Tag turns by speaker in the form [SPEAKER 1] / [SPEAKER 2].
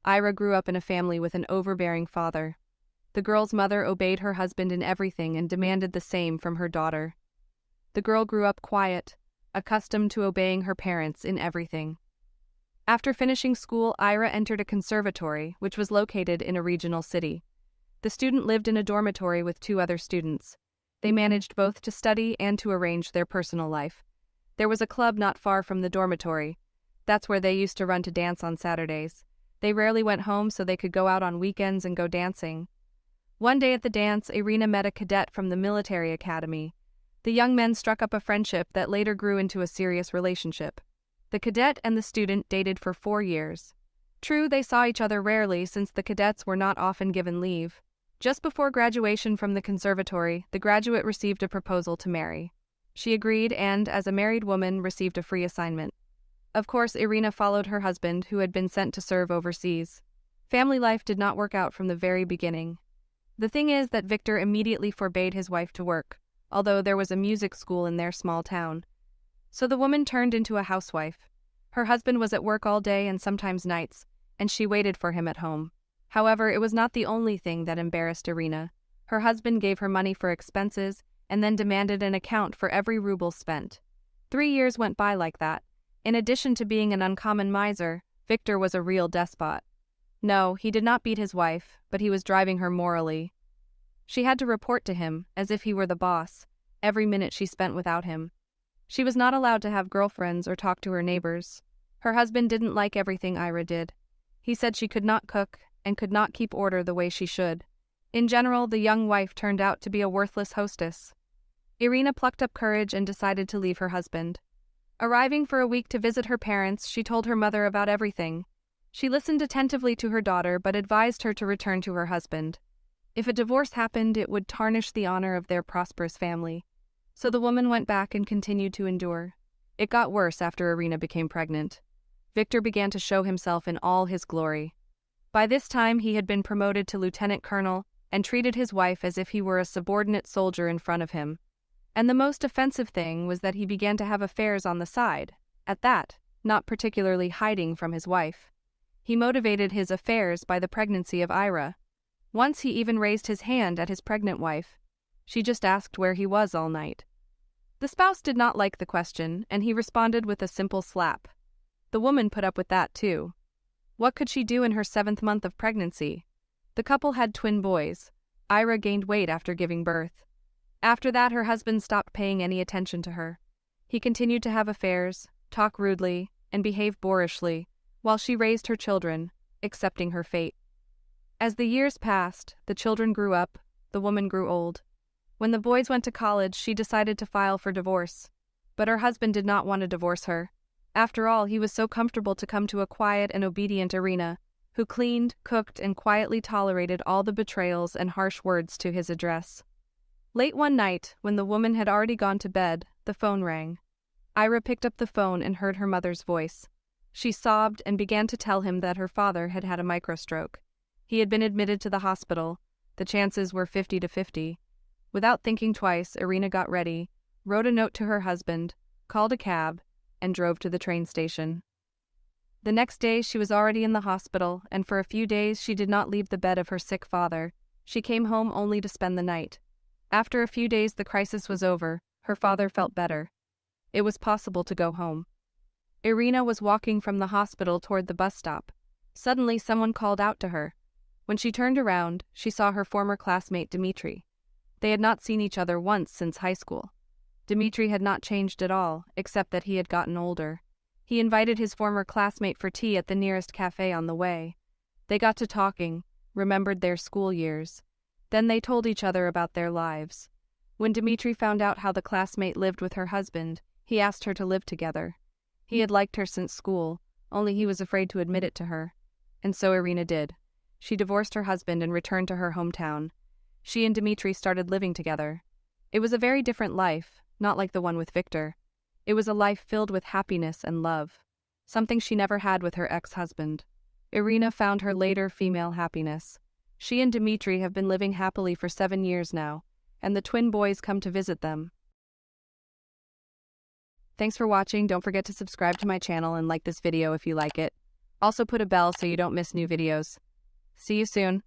[SPEAKER 1] Ira grew up in a family with an overbearing father. The girl's mother obeyed her husband in everything and demanded the same from her daughter. The girl grew up quiet, accustomed to obeying her parents in everything. After finishing school, Ira entered a conservatory, which was located in a regional city. The student lived in a dormitory with 2 other students. They managed both to study and to arrange their personal life. There was a club not far from the dormitory. That's where they used to run to dance on Saturdays. They rarely went home so they could go out on weekends and go dancing. One day at the dance, Irina met a cadet from the military academy. The young men struck up a friendship that later grew into a serious relationship. The cadet and the student dated for 4 years. True, they saw each other rarely since the cadets were not often given leave. Just before graduation from the conservatory, the graduate received a proposal to marry. She agreed and, as a married woman, received a free assignment. Of course, Irina followed her husband, who had been sent to serve overseas. Family life did not work out from the very beginning. The thing is that Victor immediately forbade his wife to work, although there was a music school in their small town. So the woman turned into a housewife. Her husband was at work all day and sometimes nights, and she waited for him at home. However, it was not the only thing that embarrassed Irina. Her husband gave her money for expenses and then demanded an account for every ruble spent. 3 years went by like that. In addition to being an uncommon miser, Victor was a real despot. No, he did not beat his wife, but he was driving her morally. She had to report to him, as if he were the boss, every minute she spent without him. She was not allowed to have girlfriends or talk to her neighbors. Her husband didn't like everything Ira did. He said she could not cook and could not keep order the way she should. In general, the young wife turned out to be a worthless hostess. Irina plucked up courage and decided to leave her husband. Arriving for a week to visit her parents, she told her mother about everything. She listened attentively to her daughter but advised her to return to her husband. If a divorce happened, it would tarnish the honor of their prosperous family. So the woman went back and continued to endure. It got worse after Irina became pregnant. Victor began to show himself in all his glory. By this time, he had been promoted to lieutenant colonel and treated his wife as if he were a subordinate soldier in front of him. And the most offensive thing was that he began to have affairs on the side, at that, not particularly hiding from his wife. He motivated his affairs by the pregnancy of Ira. Once he even raised his hand at his pregnant wife. She just asked where he was all night. The spouse did not like the question, and he responded with a simple slap. The woman put up with that too. What could she do in her 7th month of pregnancy? The couple had twin boys. Ira gained weight after giving birth. After that, her husband stopped paying any attention to her. He continued to have affairs, talk rudely, and behave boorishly, while she raised her children, accepting her fate. As the years passed, the children grew up, the woman grew old. When the boys went to college, she decided to file for divorce. But her husband did not want to divorce her. After all, he was so comfortable to come to a quiet and obedient Irina, who cleaned, cooked, and quietly tolerated all the betrayals and harsh words to his address. Late one night, when the woman had already gone to bed, the phone rang. Ira picked up the phone and heard her mother's voice. She sobbed and began to tell him that her father had had a microstroke. He had been admitted to the hospital. The chances were 50-50. Without thinking twice, Irina got ready, wrote a note to her husband, called a cab, and drove to the train station. The next day she was already in the hospital, and for a few days she did not leave the bed of her sick father. She came home only to spend the night. After a few days the crisis was over. Her father felt better. It was possible to go home. Irina was walking from the hospital toward the bus stop. Suddenly someone called out to her. When she turned around, she saw her former classmate Dmitri. They had not seen each other once since high school. Dmitri had not changed at all, except that he had gotten older. He invited his former classmate for tea at the nearest cafe on the way. They got to talking, remembered their school years. Then they told each other about their lives. When Dmitri found out how the classmate lived with her husband, he asked her to live together. He had liked her since school, only he was afraid to admit it to her. And so Irina did. She divorced her husband and returned to her hometown. She and Dmitri started living together. It was a very different life, not like the one with Victor. It was a life filled with happiness and love, something she never had with her ex-husband. Irina found her later female happiness. She and Dmitri have been living happily for 7 years now, and the twin boys come to visit them. Thanks for watching. Don't forget to subscribe to my channel and like this video if you like it. Also put a bell so you don't miss new videos. See you soon.